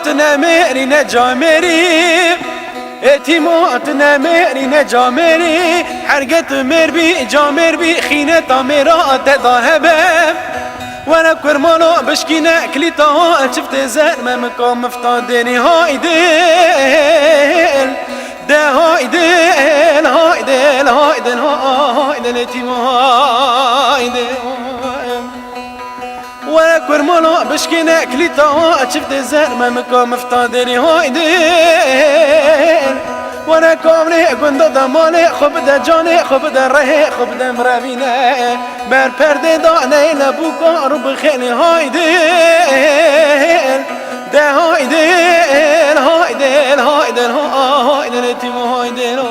اعتماد نمری نجامری اعتماد نمری نجامری حرقت مر بی جامر بی خینه تامرا تداهبم وانا كرمانو بشكينا كليتا شفت زين ما مكان مفتادني هايدل ده هايدل هايدل هايدل هايدل يتيم هايدل وانا كرمانو بشكينا كليتا شفت زين ما مكان مفتادني هايدل وانا كامري قند دماني خب ده جاني خب ده رهي خب ده مروينه بر پرده دانه لبوكا رو بخيني هايدل ده هايدل هايدل هايدل هايدل اتيم هايدل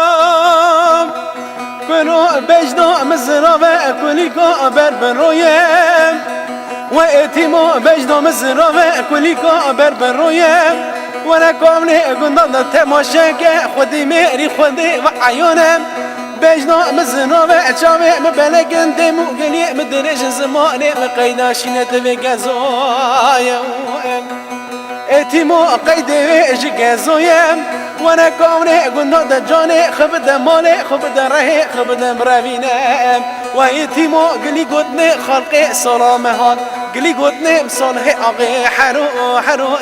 سالهم کنو بجدا مزرعه کلیکا بر برویم و اتیما بجدا مزرعه کلیکا بر برویم و نکاملی گندان تماشا که خودی میری خودی و عیانم بجدا مزرعه چاوه مبلگن دمو گلی مدرج زمانه مقیداشینت و گزایم اتیمو قیده جگزویم وانا کامنه گنده ده جانه خبده ماله خبده رهی خبده مروینم و اتیمو گلی گدنه خلق سلامه هان گلی گدنه صالح آقی حرو حرو